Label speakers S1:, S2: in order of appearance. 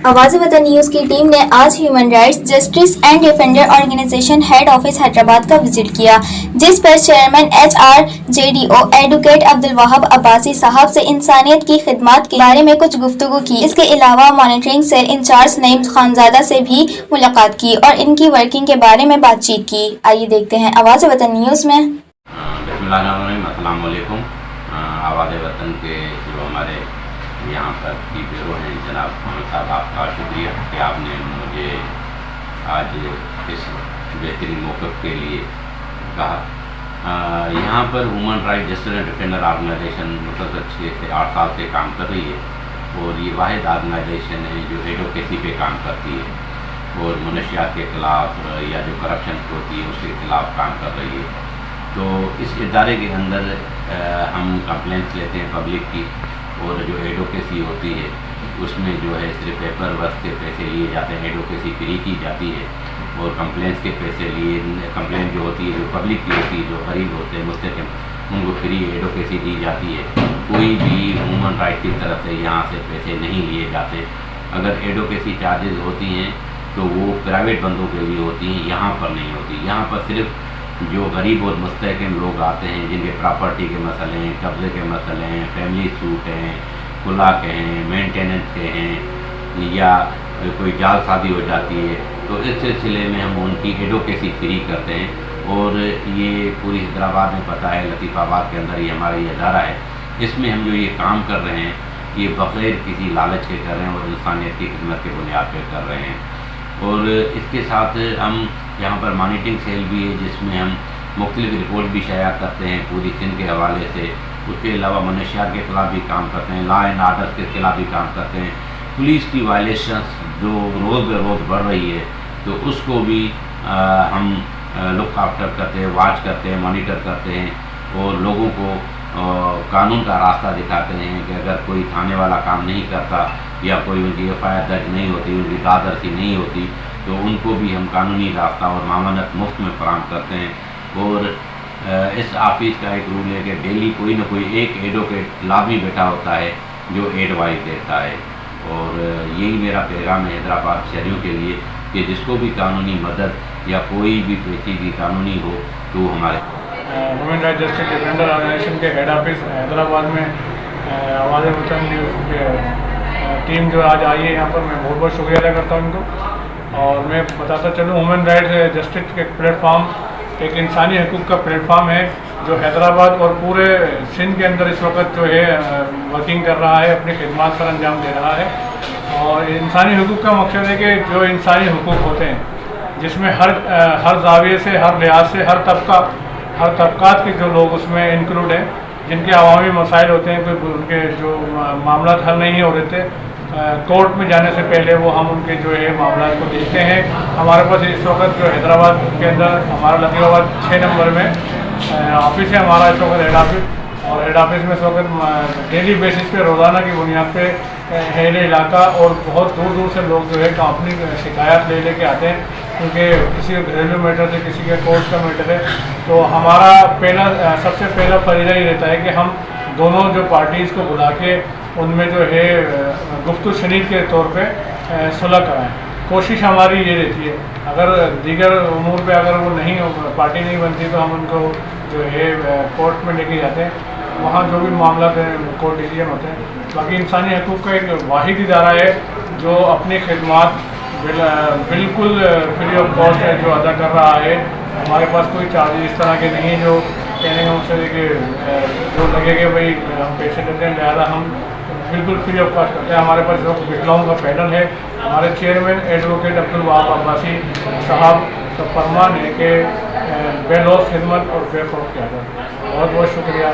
S1: आवाज़ वतन न्यूज़ की टीम ने आज human rights justice and defender organisation head office Hyderabad का विजिट किया, जिस पर chairman HRJDO advocate Abdul Wahab Abbasi sahab से इंसानियत की खिदमत के बारे में कुछ गुफ्तगू की। इसके अलावा monitoring cell in charge Naeem Khanzada से भी मुलाकात की और इनकी वर्किंग के बारे में बातचीत की। आइए देखते हैं आवाज़ वतन न्यूज़ में।
S2: अस्सलाम वालेकुम। आवाज़ वतन के जो हमारे यहाँ पर की ब्यूरो हैं जनाब मोहम्मद साहब, आपका शुक्रिया कि आपने मुझे आज इस बेहतरीन मौक़िफ़ के लिए कहा। यहाँ पर human right justice and defender organisation मुसलसल 6 से 8 साल से काम कर रही है और ये वाहिद ऑर्गेनाइजेशन है जो एडवोकेसी पे काम करती है और मनशियात के ख़िलाफ़ या जो करप्शन होती है उसके ख़िलाफ़ काम कर रही है। तो इस इदारे के अंदर हम कंप्लेंट्स लेते हैं पब्लिक की और जो एडवोकेसी होती है उसमें जो है सिर्फ पेपर वर्क के पैसे लिए जाते हैं, एडवोकेसी फ्री की जाती है और कंप्लेंट्स के पैसे लिए कंप्लेंट जो होती है जो पब्लिक की होती है, जो गरीब होते हैं मुस्तकिम, उनको फ्री एडवोकेसी दी जाती है। कोई भी ह्यूमन राइट की तरफ से यहाँ से पैसे नहीं लिए जाते। अगर एडवोकेसी चार्जेस होती हैं तो वो प्राइवेट बंदों के लिए होती हैं, यहाँ पर नहीं होती। यहाँ पर सिर्फ जो गरीब और मुस्तहकम लोग आते हैं जिनके प्रॉपर्टी के मसले हैं, कब्ज़े के मसले हैं, फैमिली सूट हैं, खुला के हैं, मेंटेनेंस के हैं या कोई जाल शादी हो जाती है, तो इस सिलसिले में हम उनकी एडवोकेसी फ्री करते हैं। और ये पूरी हैदराबाद में पता है, लतीफ़ाबाद के अंदर ये हमारा ये अदारा है। इसमें हम जो ये काम कर रहे हैं ये बग़ैर किसी लालच के कर रहे हैं और इंसानियत की खिदमत के बुनियाद पर कर रहे हैं। और इसके साथ हम यहाँ पर मॉनिटरिंग सेल भी है जिसमें हम मुख्तलिफ रिपोर्ट भी शाया करते हैं पूरी सिंध के हवाले से। उसके अलावा मनशियात के ख़िलाफ़ भी काम करते हैं, लॉ एंड आर्डर के ख़िलाफ़ भी काम करते हैं। पुलिस की वायलेशंस जो रोज़ ब रोज़ बढ़ रही है तो उसको भी हम लुक आफ्टर करते हैं, वॉच करते हैं, मॉनिटर करते हैं और लोगों को कानून का रास्ता दिखाते हैं कि अगर कोई थाने वाला काम नहीं करता या कोई उनकी FIR दर्ज नहीं होती, उनकी दादरसी नहीं होती, तो उनको भी हम कानूनी रास्ता और मामलत मुफ्त में फराहम करते हैं। और इस ऑफिस का एक रूल है कि डेली कोई ना कोई एक एडवोकेट लाजमी बैठा होता है जो एडवाइस देता है। और यही मेरा पैगाम है हैदराबाद शहरियों के लिए कि जिसको भी कानूनी मदद या कोई भी पेचीदगी कानूनी हो तो हमारे
S3: human right justice defender organisation के हेड ऑफिस हैदराबाद में आवाज़ वतन न्यूज़ के टीम जो आज आई है यहाँ पर, मैं बहुत बहुत शुक्रिया अदा करता हूँ इनको। और मैं बताता चलूँ ह्यूमन राइट जस्टिस के प्लेटफॉर्म एक इंसानी हकूक़ का प्लेटफॉर्म है जो हैदराबाद और पूरे सिंध के अंदर इस वक्त जो है वर्किंग कर रहा है, अपनी खिदमत सर अंजाम दे रहा है। और इंसानी हकूक़ का मकसद है कि जो इंसानी हकूक़ होते हैं जिसमें हर जाविये से, हर लिहाज से, हर तबक़ात के जो लोग उसमें इंक्लूड हैं, जिनके अवामी मसाइल होते हैं, कोई उनके जो मामला हल नहीं हो रहे थे, कोर्ट में जाने से पहले वो हम उनके जो है मामला को देखते हैं। हमारे पास इस वक्त जो हैदराबाद के अंदर हमारा लतीफ़ाबाद 6 नंबर में ऑफिस है हमारा इस वक्त हेड ऑफिस। और हेड ऑफिस में इस वक्त डेली बेसिस पे रोज़ाना की बुनियाद पे अहल इलाका और बहुत दूर दूर से लोग जो है अपनी शिकायत लेके आते हैं, क्योंकि किसी घरेलू मैटर से, किसी के कोर्ट का मैटर है। तो हमारा सबसे पहला फरीज़ा ये रहता है कि हम दोनों जो पार्टीज़ को बुला के उनमें जो है गुफ्तगू शनीद के तौर पे सुलह कराएं। कोशिश हमारी ये रहती है, अगर दीगर उमूर पे अगर वो नहीं पार्टी नहीं बनती तो हम उनको जो है कोर्ट में लेके जाते हैं, वहाँ जो भी मामला कोर्ट डिसीजन होते हैं। बाकी इंसानी हकूक़ का एक वाहिद इदारा है जो अपनी खिदमत बिल्कुल फ्री ऑफ कॉस्ट है जो अदा कर रहा है। हमारे पास कोई चार्जेस इस तरह के नहीं है जो कहने का मकसद है कि जो लगे कि भाई हम पैसे देते हैं, लिहाजा हम बिल्कुल फ्री ऑफ कॉस्ट करते हैं। हमारे पास जो विकलांगों का पैनल है, हमारे चेयरमैन एडवोकेट अब्दुल वहाब अब्बासी साहब का फरमान है कि बेलौस खिदमत और बेखौफ किया जाए। बहुत बहुत शुक्रिया।